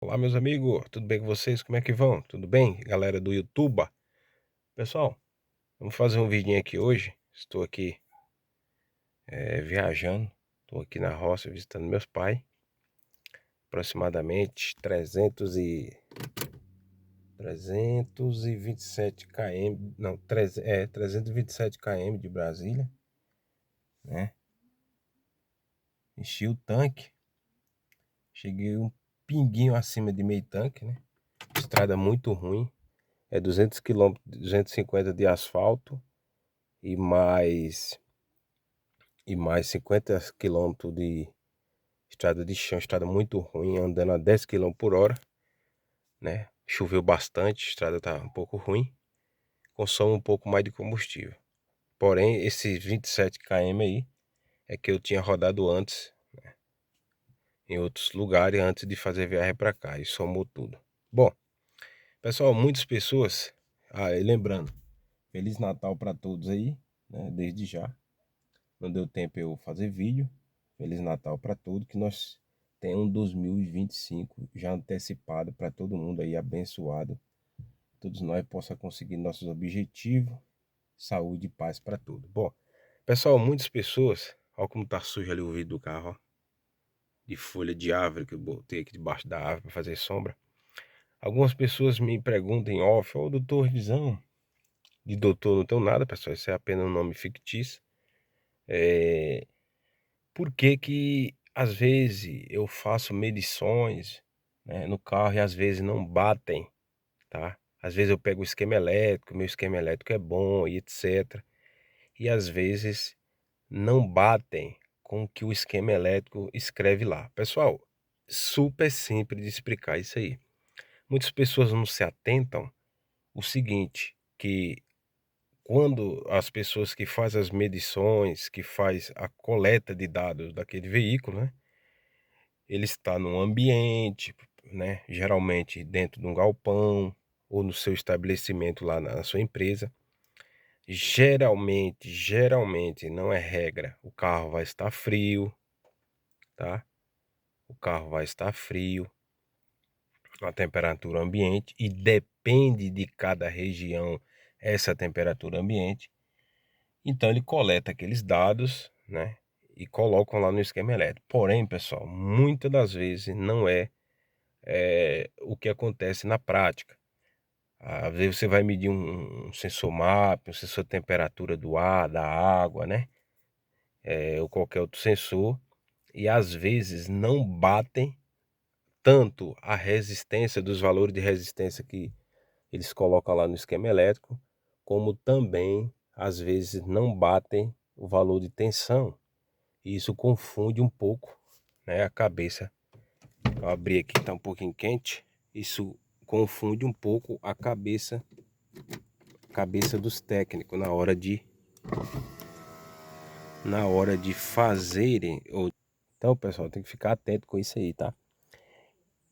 Olá, meus amigos, tudo bem com vocês? Como é que vão? Tudo bem, galera do YouTube? Pessoal, vamos fazer um vidinho aqui hoje. Estou aqui viajando, estou aqui na roça visitando meus pais. Aproximadamente 327 km, não, 327 km de Brasília, né? Enchi o tanque, cheguei um pinguinho acima de meio tanque, né? Estrada muito ruim, é 200 quilômetros, 250 de asfalto e mais 50 quilômetros de estrada de chão, estrada muito ruim, andando a 10 quilômetros por hora, né? Choveu bastante, a estrada tá um pouco ruim, consome um pouco mais de combustível. Porém, esses 27 km aí é que eu tinha rodado antes, né, em outros lugares, antes de fazer viagem para cá, e somou tudo. Bom, pessoal, muitas pessoas, e lembrando, Feliz Natal para todos aí, né, desde já. Não deu tempo eu fazer vídeo. Feliz Natal para todos, que nós tenhamos um 2025 já antecipado para todo mundo aí, abençoado. Todos nós possam conseguir nossos objetivos, saúde e paz para todos. Bom, pessoal, muitas pessoas, olha como tá sujo ali o vidro do carro, ó, de folha de árvore que eu botei aqui debaixo da árvore para fazer sombra. Algumas pessoas me perguntam em off, ô doutor Visão, de doutor não tenho nada, pessoal, isso é apenas um nome fictício. Por que que às vezes eu faço medições, né, no carro e às vezes não batem, tá? Às vezes eu pego o esquema elétrico, meu esquema elétrico é bom e etc. E às vezes não batem com o que o esquema elétrico escreve lá. Pessoal, super simples de explicar isso aí. Muitas pessoas não se atentam o seguinte, que quando as pessoas que fazem as medições, que faz a coleta de dados daquele veículo, né? Ele está num ambiente, né, geralmente dentro de um galpão ou no seu estabelecimento lá na sua empresa. Geralmente, não é regra, o carro vai estar frio, tá? O carro vai estar frio, a temperatura ambiente, e depende de cada região essa temperatura ambiente. Então ele coleta aqueles dados, né, e colocam lá no esquema elétrico. Porém, pessoal, muitas das vezes não é o que acontece na prática. Às vezes você vai medir um sensor MAP, um sensor de temperatura do ar, da água, né? Ou qualquer outro sensor, e às vezes não batem tanto a resistência dos valores de resistência que eles colocam lá no esquema elétrico, como também às vezes não batem o valor de tensão. E isso confunde um pouco, né, a cabeça. Eu abri aqui, está um pouquinho quente. Isso confunde um pouco a cabeça dos técnicos na hora de fazerem. Então, pessoal, tem que ficar atento com isso aí, tá?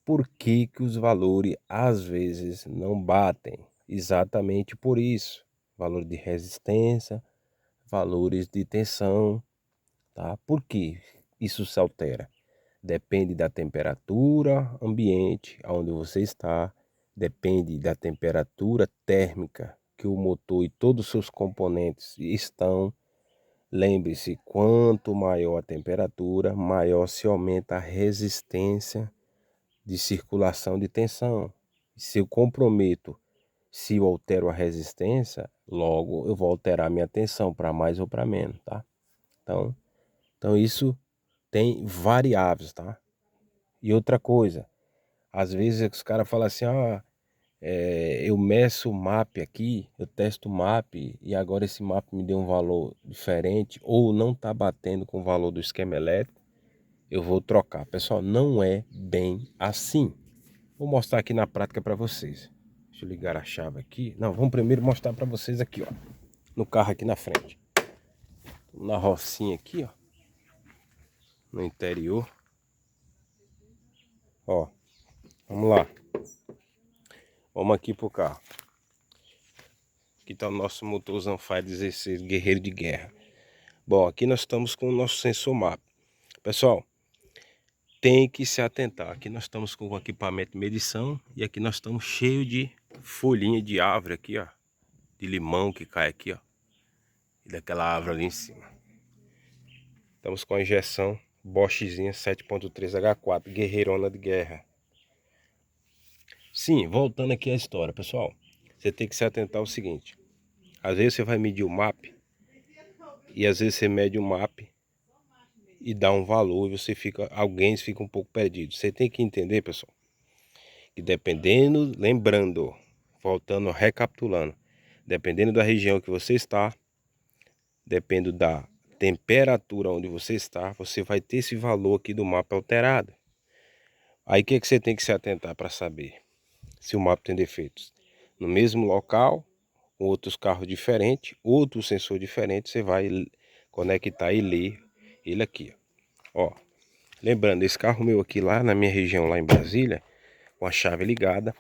Por que que os valores às vezes não batem? Exatamente por isso. Valor de resistência, valores de tensão, tá? Por que isso se altera? Depende da temperatura ambiente onde você está, depende da temperatura térmica que o motor e todos os seus componentes estão. Lembre-se, quanto maior a temperatura, maior se aumenta a resistência de circulação de tensão. Se eu comprometo, se eu altero a resistência, logo eu vou alterar minha tensão para mais ou para menos, tá? Então isso tem variáveis, tá? E outra coisa, às vezes os caras falam assim, eu meço o MAP aqui, eu testo o MAP e agora esse MAP me deu um valor diferente ou não está batendo com o valor do esquema elétrico, eu vou trocar. Pessoal, não é bem assim. Vou mostrar aqui na prática para vocês. Deixa eu ligar a chave aqui. Não, vamos primeiro mostrar para vocês aqui, ó, no carro aqui na frente. Na rocinha aqui, ó, no interior. Ó, vamos lá. Vamos aqui pro carro. Aqui está o nosso motorzão Fire 16 Guerreiro de Guerra. Bom, aqui nós estamos com o nosso sensor MAP. Pessoal, tem que se atentar. Aqui nós estamos com o equipamento de medição e aqui nós estamos cheio de folhinha de árvore aqui, ó, de limão que cai aqui, ó, e daquela árvore ali em cima. Estamos com a injeção Boschzinha 7.3H4, guerreirona de guerra. Sim, voltando aqui à história, pessoal, você tem que se atentar ao seguinte: às vezes você vai medir o MAP e às vezes você mede o MAP e dá um valor e alguém fica um pouco perdido. Você tem que entender, pessoal, que dependendo, lembrando, voltando, recapitulando, dependendo da região que você está, dependendo da temperatura onde você está, você vai ter esse valor aqui do mapa alterado. Aí o que você tem que se atentar para saber se o mapa tem defeitos? No mesmo local, com outros carros diferentes, outro sensor diferente, você vai conectar e ler ele aqui, ó. Lembrando, esse carro meu aqui lá na minha região, lá em Brasília, com a chave ligada,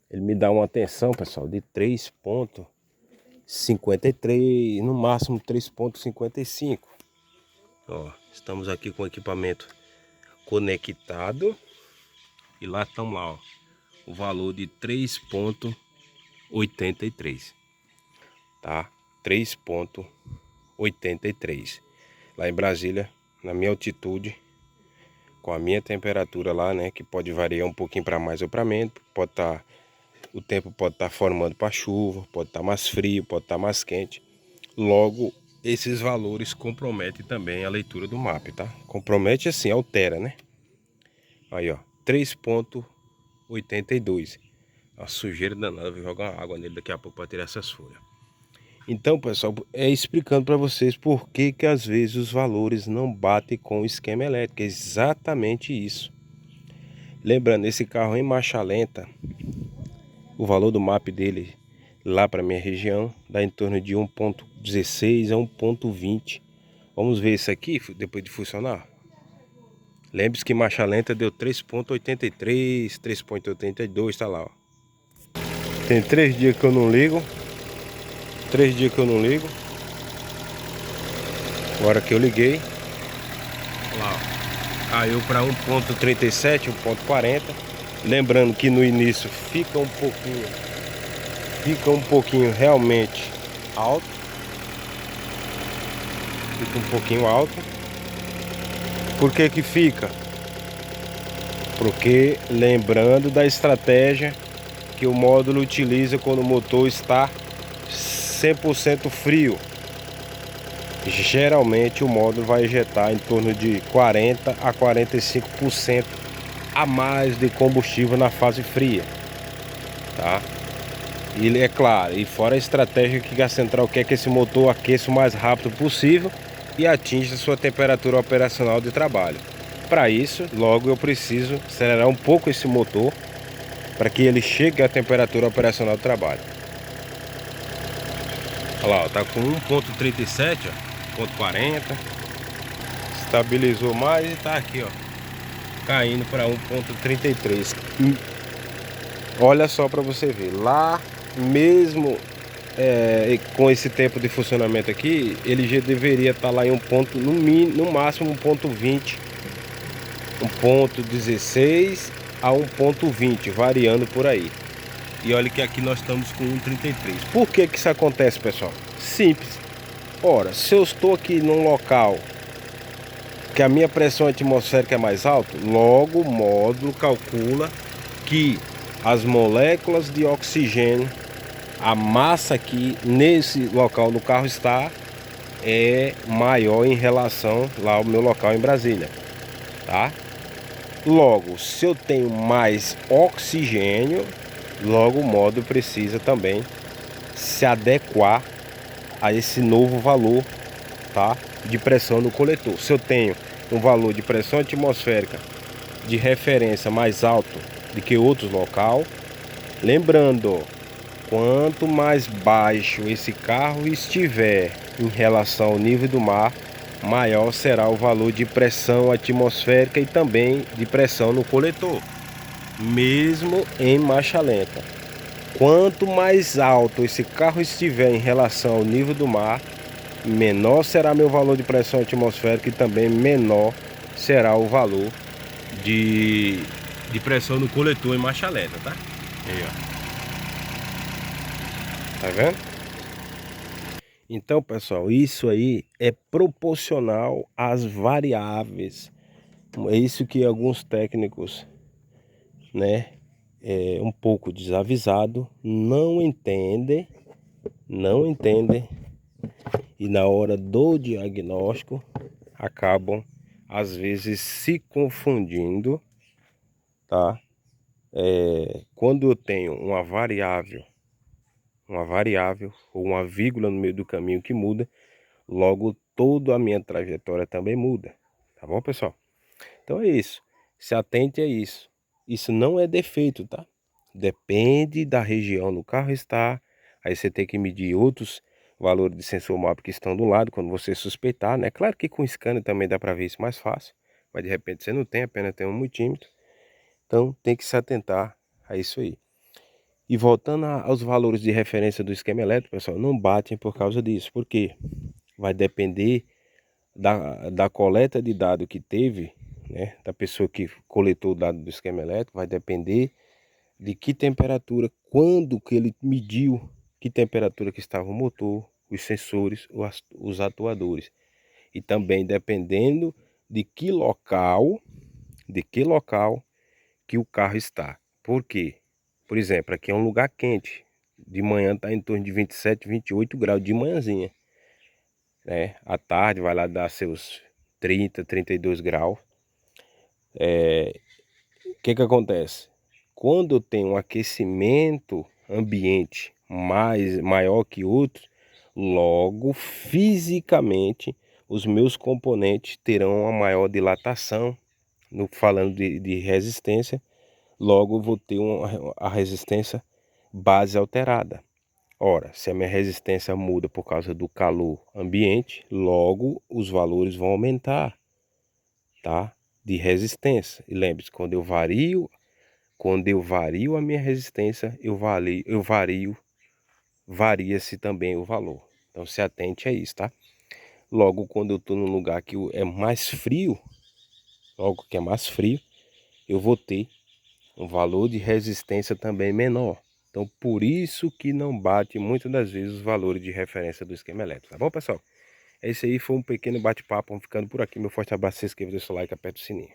ele me dá uma tensão, pessoal, de 3.53, no máximo 3.55. Ó, estamos aqui com o equipamento conectado e lá estamos lá, ó, o valor de 3.83, tá? 3.83 lá em Brasília, na minha altitude, com a minha temperatura lá, né, que pode variar um pouquinho para mais ou para menos, pode estar, o tempo pode estar formando para chuva, pode estar mais frio, pode estar mais quente. Logo, esses valores comprometem também a leitura do mapa, tá? Compromete assim, altera, né? Aí, ó, 3.82. A sujeira danada, vou jogar uma água nele daqui a pouco para tirar essas folhas. Então, pessoal, explicando para vocês por que às vezes os valores não batem com o esquema elétrico. É exatamente isso. Lembrando, esse carro em marcha lenta, o valor do MAP dele lá para minha região dá em torno de 1.16 a 1.20. Vamos ver isso aqui depois de funcionar. Lembre-se que marcha lenta deu 3.83, 3.82, tá lá, ó. Tem 3 dias que eu não ligo. 3 dias que eu não ligo. Agora que eu liguei, lá, ó, caiu para 1.37, 1.40. Lembrando que no início fica um pouquinho realmente alto. Fica um pouquinho alto. Por que que fica? Porque lembrando da estratégia que o módulo utiliza quando o motor está 100% frio. Geralmente o módulo vai injetar em torno de 40 a 45% a mais de combustível na fase fria, tá? E é claro, e fora a estratégia que a central quer que esse motor aqueça o mais rápido possível e atinja a sua temperatura operacional de trabalho. Para isso, logo eu preciso acelerar um pouco esse motor para que ele chegue à temperatura operacional do trabalho. Olha lá, ó, tá com 1.37, ó. 1.40, estabilizou mais e tá aqui, ó, caindo para 1.33. Olha só para você ver, lá mesmo com esse tempo de funcionamento aqui, ele já deveria estar lá em um ponto, no máximo 1.20, 1.16 a 1.20, variando por aí. E olha que aqui nós estamos com 1.33. Por que que isso acontece, pessoal? Simples. Ora, se eu estou aqui num local que a minha pressão atmosférica é mais alta, logo o módulo calcula que as moléculas de oxigênio, a massa aqui nesse local do carro está maior em relação lá ao meu local em Brasília, tá? Logo, se eu tenho mais oxigênio, logo o módulo precisa também se adequar a esse novo valor, tá, de pressão no coletor. Se eu tenho um valor de pressão atmosférica de referência mais alto do que outros local, lembrando, quanto mais baixo esse carro estiver em relação ao nível do mar, maior será o valor de pressão atmosférica e também de pressão no coletor, mesmo em marcha lenta. Quanto mais alto esse carro estiver em relação ao nível do mar, menor será meu valor de pressão atmosférica e também menor será o valor de, de pressão no coletor em marcha lenta, tá? Aí, ó. Tá vendo? Então, pessoal, isso aí é proporcional às variáveis. É isso que alguns técnicos, né, um pouco desavisado, não entendem, e na hora do diagnóstico acabam às vezes se confundindo, tá? Quando eu tenho uma variável ou uma vírgula no meio do caminho que muda, logo toda a minha trajetória também muda, tá bom, pessoal? Então é isso, se atente a isso. Isso não é defeito, tá? Depende da região no carro está, aí você tem que medir outros valores de sensor MAP que estão do lado, quando você suspeitar, né? Claro que com scanner também dá para ver isso mais fácil, mas de repente você não tem, apenas tem um multímetro, então tem que se atentar a isso aí. E voltando aos valores de referência do esquema elétrico, pessoal, não batem por causa disso, porque vai depender da coleta de dado que teve, né, da pessoa que coletou o dado do esquema elétrico, vai depender de que temperatura, quando que ele mediu, que temperatura que estava o motor, os sensores, os atuadores. E também dependendo de que local que o carro está. Por quê? Por exemplo, aqui é um lugar quente. De manhã está em torno de 27, 28 graus de manhãzinha, né? À tarde vai lá dar seus 30, 32 graus. O que que acontece? Quando eu tenho um aquecimento ambiente maior que outro, logo fisicamente os meus componentes terão uma maior dilatação, falando de resistência, logo eu vou ter a resistência base alterada. Ora, se a minha resistência muda por causa do calor ambiente, logo os valores vão aumentar, tá? De resistência. E lembre-se, quando eu vario a minha resistência, varia-se também o valor. Então se atente a isso, tá? Logo, quando eu estou num lugar que é mais frio, logo que é mais frio, eu vou ter um valor de resistência também menor. Então, por isso que não bate muitas das vezes os valores de referência do esquema elétrico, tá bom, pessoal? Esse aí foi um pequeno bate-papo, vamos ficando por aqui. Meu forte abraço, se inscreva, deixa o like, aperta o sininho.